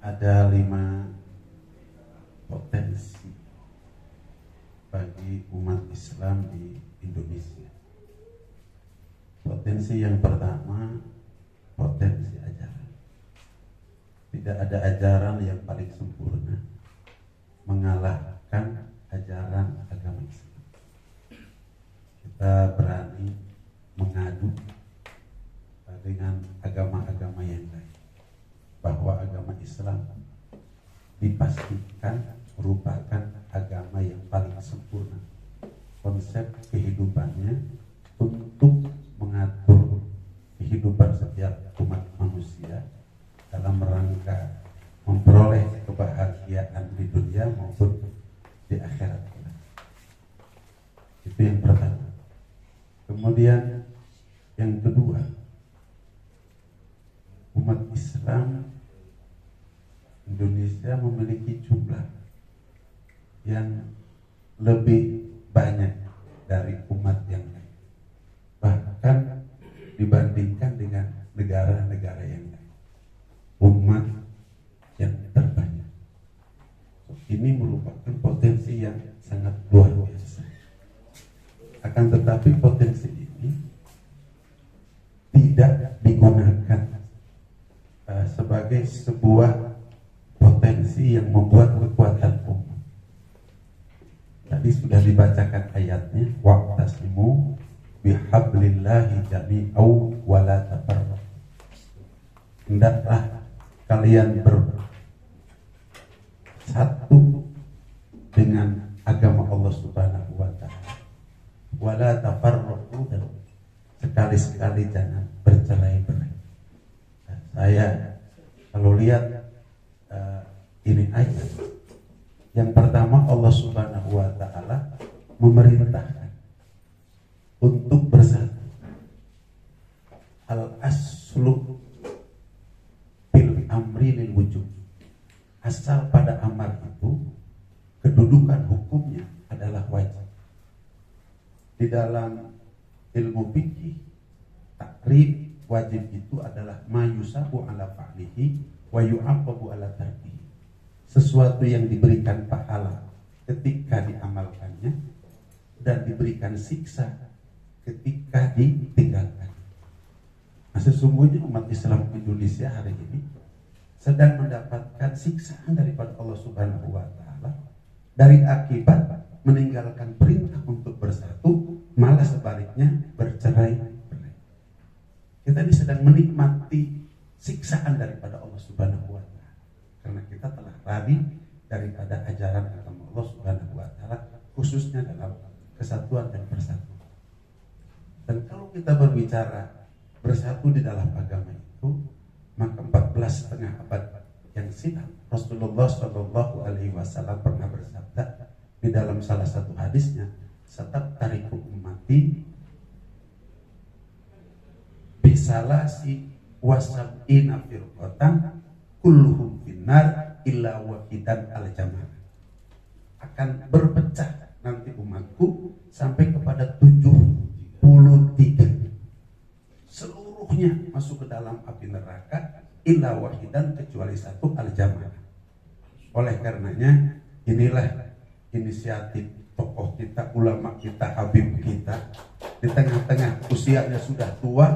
ada 5 potensi bagi umat Islam di Indonesia. Potensi yang pertama, potensi ajaran. Tidak ada ajaran yang paling sempurna mengalahkan ajaran agama Islam. Kita berani mengadu dengan agama-agama yang lain bahwa agama Islam dipastikan merupakan agama yang paling sempurna. Konsep kehidupannya untuk mengatur kehidupan setiap umat manusia dalam rangka memperoleh kebahagiaan di dunia maupun di akhirat. Itu yang pertama. Kemudian yang kedua, umat Islam Indonesia memiliki jumlah yang lebih banyak dari umat yang lain, bahkan dibandingkan dengan negara-negara yang lain. Umat yang terbanyak. Ini merupakan potensi yang sangat luar biasa. Akan tetapi potensi ini tidak digunakan sebagai sebuah potensi yang membuat kekuatan umat. Tadi sudah dibacakan ayatnya, wa'tasimu bihablillahi jami'au wa la tafarraqu. Hendaklah kalian bersatu dengan agama Allah Subhanahu wa taala. Wa la tafarraqu, dan sekali-sekali jangan bercerai-berai. Saya kalau lihat ini ayat yang pertama, Allah Subhanahu wa taala memerintahkan untuk bersatu. Al-aslu bil amri lil wujub. Asal pada amar itu kedudukan hukumnya adalah wajib. Di dalam ilmu fikih, takrib wajib itu adalah ma yusabu ala fa'lihi wa yu'aqabu ala tarkihi. Sesuatu yang diberikan pahala ketika diamalkannya dan diberikan siksa ketika ditinggalkan. Nah, sesungguhnya umat Islam Indonesia hari ini sedang mendapatkan siksaan daripada Allah Subhanahu wa taala dari akibat meninggalkan perintah untuk bersatu, malah sebaliknya bercerai-berai. Kita ini sedang menikmati siksaan daripada Allah Subhanahu wa taala karena kita telah lari daripada ajaran agama Allah Subhanahu wa taala, khususnya dalam kesatuan dan persatuan. Dan kalau kita berbicara bersatu di dalam agama itu, maka 14,5 abad yang silam Rasulullah Shallallahu Alaihi Wasallam pernah bersabda di dalam salah satu hadisnya, "Sataftariqu ummati bisalasi wasab'ina firqatan kulluhum finnar illa wahidan al-jamaah." Akan berpecah nanti umatku sampai kepada 73, seluruhnya masuk ke dalam api neraka illa wahidan, kecuali satu, al-jamaah. Oleh karenanya inilah inisiatif tokoh kita, ulama kita, habib kita, di tengah-tengah usianya sudah tua,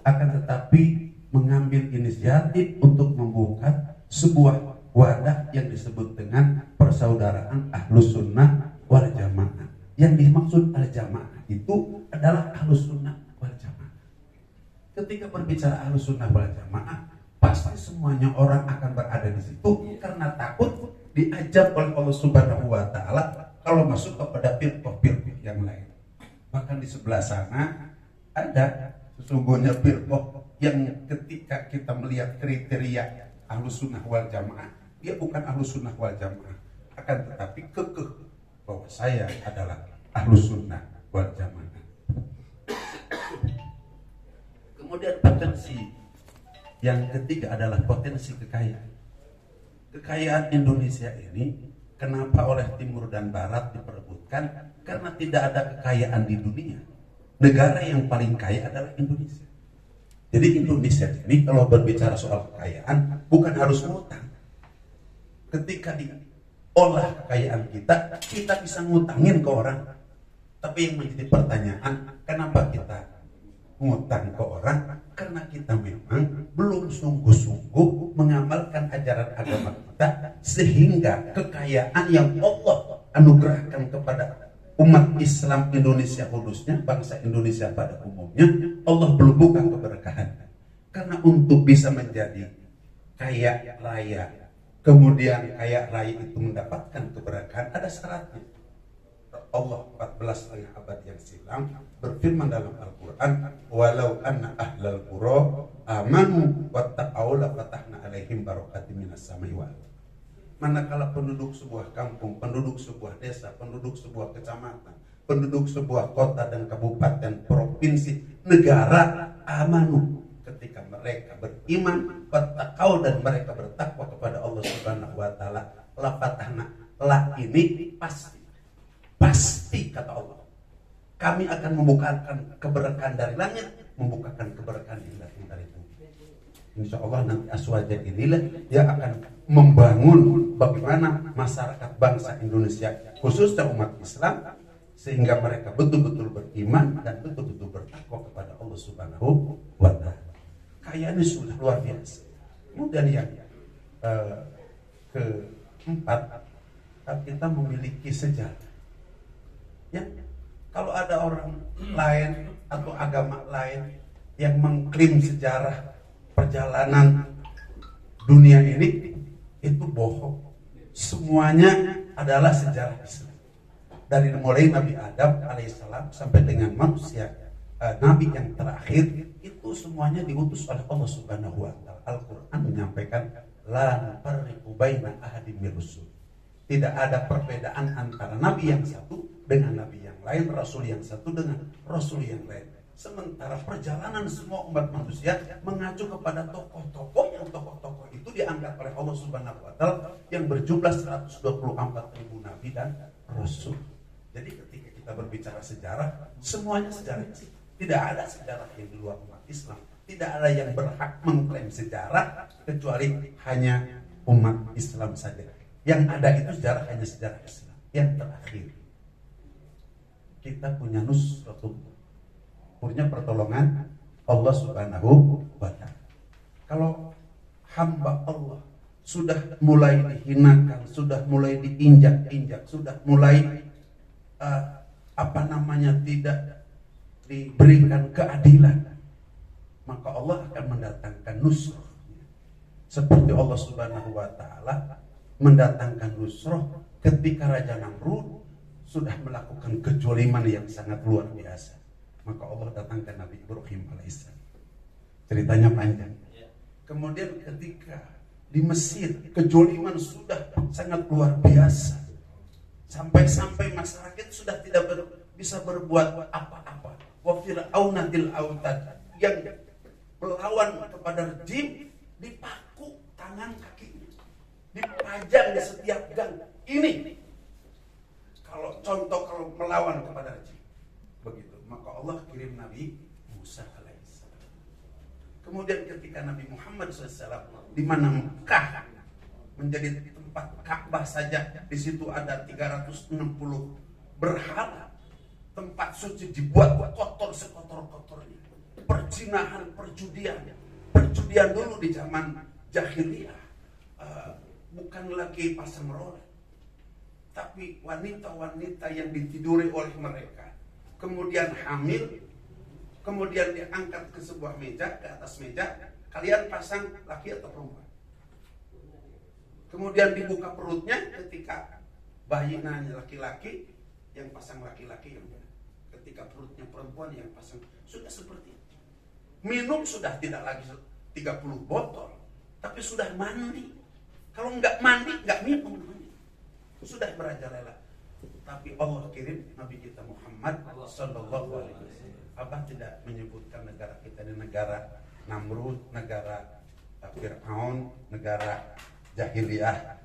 akan tetapi mengambil inisiatif untuk membuka sebuah wadah yang disebut dengan persaudaraan Ahlus Sunnah wal Jamaah. Yang dimaksud al-Jamaah itu adalah Ahlus Sunnah wal Jamaah. Ketika berbicara Ahlus Sunnah wal Jamaah, pasti semuanya orang akan berada di situ karena takut diajab oleh Allah Subhanahu wa taala kalau masuk kepada firqah-firqah yang lain. Bahkan di sebelah sana ada sesungguhnya firqah yang ketika kita melihat kriteria Ahlus Sunnah wal Jamaah, dia bukan Ahlus Sunnah wal Jamaah, akan tetapi kekeh bahwa saya adalah Ahlus Sunnah wal Jamaah. Kemudian potensi yang ketiga adalah potensi kekayaan. Kekayaan Indonesia ini kenapa oleh Timur dan Barat diperebutkan? Karena tidak ada kekayaan di dunia. Negara yang paling kaya adalah Indonesia. Jadi Indonesia ini kalau berbicara soal kekayaan bukan harus ngutang, ketika diolah kekayaan kita bisa ngutangin ke orang. Tapi yang menjadi pertanyaan, kenapa kita ngutang ke orang? Karena kita memang belum sungguh-sungguh mengamalkan ajaran agama kita, sehingga kekayaan yang Allah anugerahkan kepada umat Islam Indonesia khususnya, bangsa Indonesia pada umumnya, Allah belum buka keberkahan. Karena untuk bisa menjadi kaya raya, kemudian kaya raya itu mendapatkan keberkahan, ada syaratnya. Allah 14,5 abad yang silam berfirman dalam Al-Quran, walau anna ahlal qura amanu wattaqau la fatahna alaihim barakatim minas samai wal. Manakala penduduk sebuah kampung, penduduk sebuah desa, penduduk sebuah kecamatan, penduduk sebuah kota dan kabupaten, provinsi, negara amanu, ketika mereka beriman, wattaqau, dan mereka bertakwa kepada Allah Subhanahu wa taala, la fatahna, la ini pasti kata Allah, kami akan membukakan keberkahan dari langit, membukakan keberkahan yang datang dari bumi. Insya Allah nanti Aswaja inilah dia akan membangun bagaimana masyarakat bangsa Indonesia, khususnya umat Islam, sehingga mereka betul-betul beriman dan betul-betul bertakwa kepada Allah Subhanahu wa taala. Kayaknya sudah luar biasa. Kemudian yang keempat, kita memiliki sejarah. Ya, kalau ada orang lain atau agama lain yang mengklaim sejarah perjalanan dunia ini, itu bohong. Semuanya adalah sejarah Islam. Dari mulai Nabi Adam alaihissalam sampai dengan manusia Nabi yang terakhir, itu semuanya diutus oleh Allah Subhanahu wa taala. Al-Quran menyampaikan la nufarriqu baina ahadin mir rusul. Tidak ada perbedaan antara nabi yang satu dengan nabi yang lain, rasul yang satu dengan rasul yang lain. Sementara perjalanan semua umat manusia mengacu kepada tokoh-tokoh yang tokoh-tokoh itu diangkat oleh Allah Subhanahu wa taala yang berjumlah 124.000 nabi dan rasul. Jadi ketika kita berbicara sejarah, semuanya sejarah Islam. Tidak ada sejarah yang di luar umat Islam. Tidak ada yang berhak mengklaim sejarah kecuali hanya umat Islam saja. Yang ada itu sejarah hanya sejarah Islam. Yang terakhir, kita punya nusratullah, punya pertolongan Allah Subhanahu wa taala. Kalau hamba Allah sudah mulai dihinakan, sudah mulai diinjak-injak, sudah mulai tidak diberikan keadilan, maka Allah akan mendatangkan nusrah. Seperti Allah Subhanahu wa taala mendatangkan nusrah ketika Raja Namrud sudah melakukan kezaliman yang sangat luar biasa. Maka Allah datangkan Nabi Ibrahim alaihissalam. Ceritanya panjang. Kemudian ketika di Mesir kezaliman sudah sangat luar biasa, sampai-sampai masyarakat sudah tidak bisa berbuat apa-apa. Wa fir'auna dil autad, yang melawan kepada rejim, dipaku tangan kakinya, dipajang di setiap gang. Ini kalau melawan kepada rejim begitu, maka Allah kirim Nabi Musa alaihissalam. Kemudian ketika Nabi Muhammad SAW, di mana Mekah menjadi tempat Ka'bah saja, di situ ada 360 berhala, tempat suci dibuat kotor sekotor-kotornya, perzinahan, perjudian dulu di zaman jahiliyah, bukan lagi pasang rolet, tapi wanita-wanita yang ditiduri oleh mereka, kemudian hamil, kemudian diangkat ke sebuah meja, ke atas meja, kalian pasang laki atau perempuan. Kemudian dibuka perutnya, ketika bayi nanya laki-laki, yang pasang laki-laki yang benar. Ketika perutnya perempuan, yang pasang. Sudah seperti itu. Minum sudah tidak lagi 30 botol, tapi sudah mandi. Kalau nggak mandi, nggak minum. Sudah merajalela. Tapi Allah kirim Nabi kita Muhammad sallallahu alaihi wasallam. Abah tidak menyebutkan negara kita ini negara Namrud, negara Fir'aun, negara jahiliyah.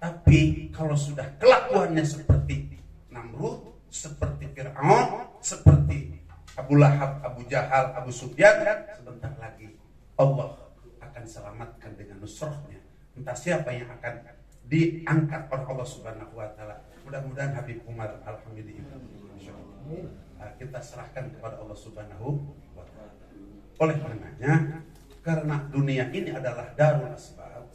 Tapi kalau sudah kelakuannya seperti Namrud, seperti Fir'aun, seperti Abu Lahab, Abu Jahal, Abu Sufyan, sebentar lagi Allah akan selamatkan dengan nusrahnya. Entah siapa yang akan diangkat oleh Allah Subhanahu wa taala. Mudah-mudahan Habib Umar alhamdulillah insyaallah kita serahkan kepada Allah Subhanahu wa taala. Oleh karenanya, karena dunia ini adalah darul asbab.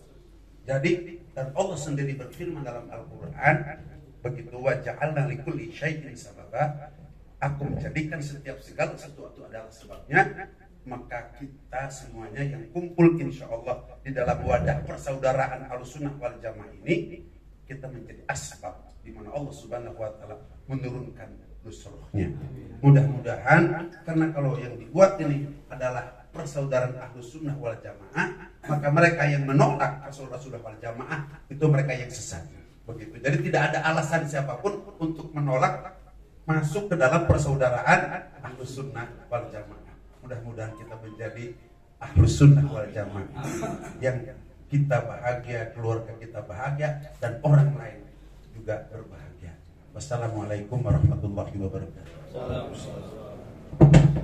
Jadi dan Allah sendiri berfirman dalam Al-Qur'an, begitu wa ja'alna likulli syai'in sababa, aku menjadikan setiap segala sesuatu adalah sebabnya, maka kita semuanya yang kumpul insya Allah di dalam wadah persaudaraan Ahlussunnah wal Jamaah ini, kita menjadi asbab di mana Allah Subhanahu wa taala menurunkan nusrohnya. Mudah-mudahan, karena kalau yang dibuat ini adalah persaudaraan Ahlussunnah wal Jamaah, maka mereka yang menolak persaudaraan wal Jamaah itu mereka yang sesat. Begitu. Jadi tidak ada alasan siapapun untuk menolak masuk ke dalam persaudaraan Ahlussunnah wal Jamaah. Mudah-mudahan kita menjadi Ahlussunnah wal Jamaah yang kita bahagia, keluarga kita bahagia, dan orang lain juga berbahagia. Wassalamualaikum warahmatullahi wabarakatuh.